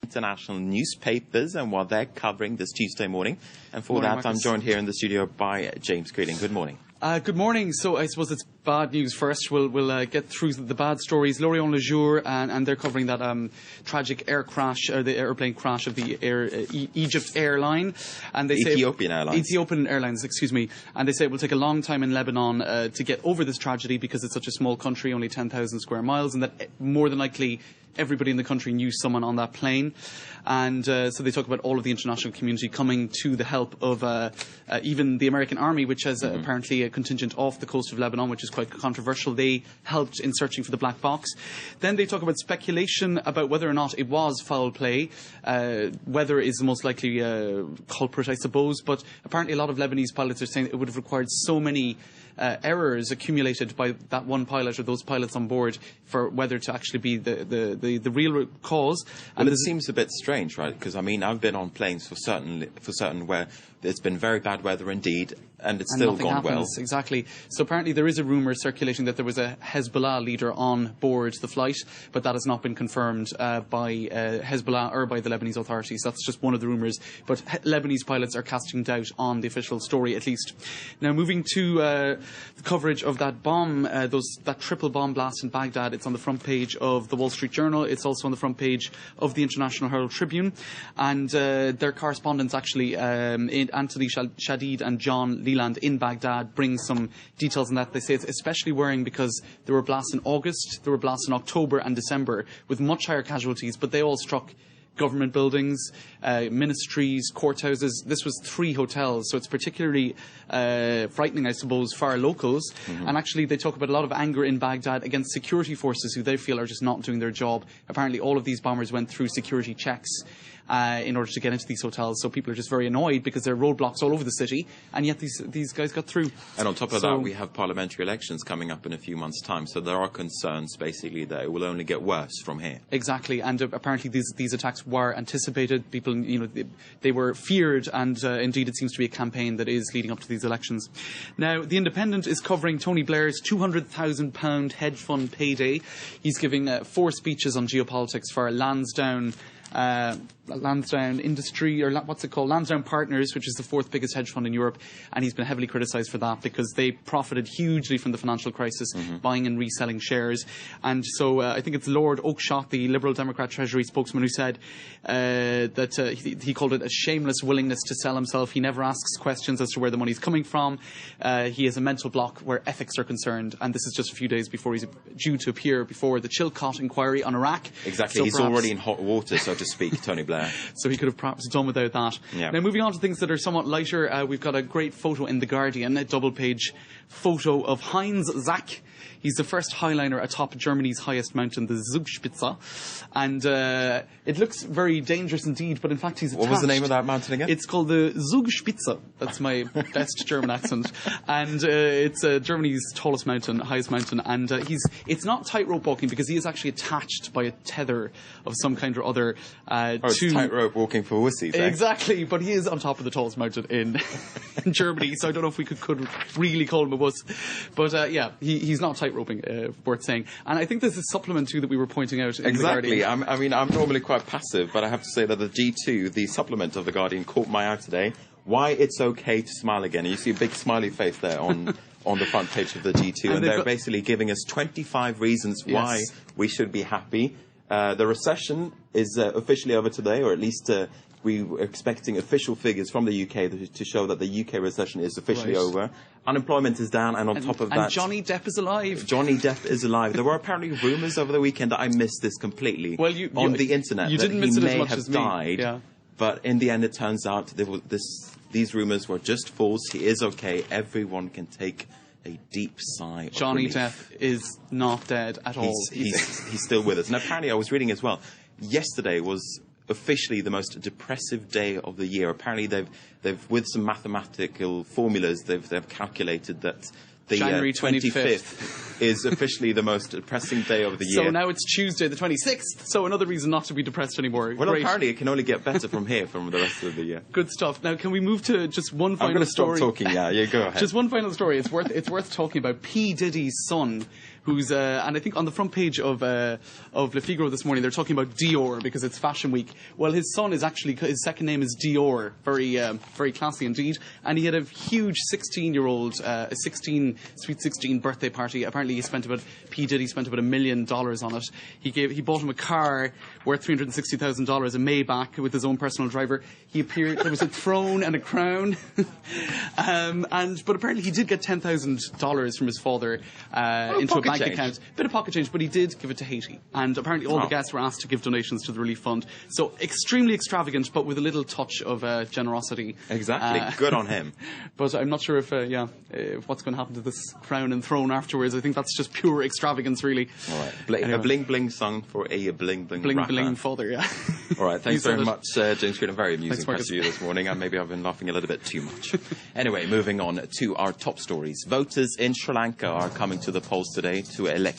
international newspapers and what they're covering this Tuesday morning. And for Morning, that, Marcus. I'm joined here in the studio by James Creeding. Good morning. Good morning. So I suppose it's bad news first. We'll get through the bad stories. L'Orient Le Jour, and they're covering that tragic air crash, or the airplane crash of the Egypt airline. And they say Ethiopian Airlines. Ethiopian Airlines, excuse me. And they say it will take a long time in Lebanon to get over this tragedy because it's such a small country, only 10,000 square miles, and that more than likely everybody in the country knew someone on that plane. And so they talk about all of the international community coming to the help of even the American Army, which has apparently a contingent off the coast of Lebanon, which is quite controversial. They helped in searching for the black box. Then they talk about speculation about whether or not it was foul play. Weather is the most likely culprit, I suppose. But apparently a lot of Lebanese pilots are saying it would have required so many errors accumulated by that one pilot or those pilots on board for weather to actually be the real cause. And it seems a bit strange, right? Because, I mean, I've been on planes for certain where it's been very bad weather indeed, and it's still gone well. Exactly. So apparently there is a rumour circulating that there was a Hezbollah leader on board the flight, but that has not been confirmed by Hezbollah or by the Lebanese authorities. That's just one of the rumours. But Lebanese pilots are casting doubt on the official story, at least. Now, moving to the coverage of that bomb, that triple bomb blast in Baghdad. It's on the front page of the Wall Street Journal. It's also on the front page of the International Herald Tribune. And their correspondents, actually, Anthony Shadid and John Leland in Baghdad, bring some details on that. They say it's especially worrying because there were blasts in August, there were blasts in October and December with much higher casualties, but they all struck government buildings, ministries, courthouses. This was 3 hotels, so it's particularly frightening, I suppose, for our locals. And actually, they talk about a lot of anger in Baghdad against security forces who they feel are just not doing their job. Apparently, all of these bombers went through security checks in order to get into these hotels, so people are just very annoyed because there are roadblocks all over the city, and yet these guys got through. And on top of that, we have parliamentary elections coming up in a few months' time, so there are concerns, basically, that it will only get worse from here. Exactly, and apparently these attacks were anticipated. People, they were feared, and indeed it seems to be a campaign that is leading up to these elections. Now, The Independent is covering Tony Blair's £200,000 hedge fund payday. He's giving 4 speeches on geopolitics for Lansdowne Industry, or what's it called? Lansdowne Partners, which is the 4th biggest hedge fund in Europe, and he's been heavily criticised for that because they profited hugely from the financial crisis, buying and reselling shares. And so I think it's Lord Oakeshott, the Liberal Democrat Treasury spokesman, who said that he called it a shameless willingness to sell himself. He never asks questions as to where the money's coming from. He has a mental block where ethics are concerned, and this is just a few days before he's due to appear before the Chilcot inquiry on Iraq. Exactly, so he's already in hot water, so to speak, Tony Blair. So he could have perhaps done without that. Yeah. Now, moving on to things that are somewhat lighter, we've got a great photo in The Guardian, a double-page photo of Heinz Zack. He's the first highliner atop Germany's highest mountain, the Zugspitze. And it looks very dangerous indeed, but in fact he's attached. What was the name of that mountain again? It's called the Zugspitze. That's my best German accent. And it's Germany's tallest mountain, highest mountain. And it's not tightrope walking because he is actually attached by a tether of some kind or other it's tightrope walking for wussies, eh? Exactly, but he is on top of the tallest mountain in Germany, so I don't know if we could really call him a wuss. But yeah, he's not tightroping, worth saying. And I think there's a supplement too that we were pointing out in The Guardian. I mean, I'm normally quite passive, but I have to say that the G2, the supplement of The Guardian, caught my eye today. Why it's okay to smile again. And you see a big smiley face there on the front page of the G2, and they're basically giving us 25 reasons why we should be happy. The recession is officially over today, or at least we were expecting official figures from the UK to show that the UK recession is officially over. Unemployment is down, and on top of that... And Johnny Depp is alive. Johnny Depp is alive. There were apparently rumours over the weekend that I missed this completely on the internet. You didn't miss it as much as me. Died, yeah. But in the end, it turns out these rumours were just false. He is okay. Everyone can take a deep sigh of Johnny relief. Depp is not dead at all. He's still with us. And apparently, I was reading as well, yesterday was officially the most depressive day of the year. Apparently, they've with some mathematical formulas, they've calculated that the January 25th is officially the most depressing day of the year. So now it's Tuesday the 26th, so another reason not to be depressed anymore. Well, Great. apparently it can only get better from here, from the rest of the year. Good stuff. Now, can we move to just one final story? I'm story? going to stop talking, yeah, go ahead. Just one final story. It's worth talking about. P. Diddy's son, who's and I think on the front page of Le Figaro this morning they're talking about Dior because it's Fashion Week. Well, his son is actually, his second name is Dior, very classy indeed, and he had a huge 16-year-old, sweet 16 birthday party. Apparently, P. Diddy spent about $1 million on it. He bought him a car worth $360,000, a Maybach with his own personal driver. He appeared. There was a throne and a crown, but apparently he did get $10,000 from his father into a bank account. Bit of pocket change, but he did give it to Haiti. And apparently all the guests were asked to give donations to the relief fund. So extremely extravagant, but with a little touch of generosity. Exactly. Good on him. But I'm not sure if what's going to happen to this crown and throne afterwards. I think that's just pure extravagance, really. All right. Anyway. A bling-bling song for a bling-bling rapper. Bling father, yeah. All right. Thanks very much, James Green. A very amusing chat to you this morning, and maybe I've been laughing a little bit too much. Anyway, moving on to our top stories. Voters in Sri Lanka are coming to the polls today to elect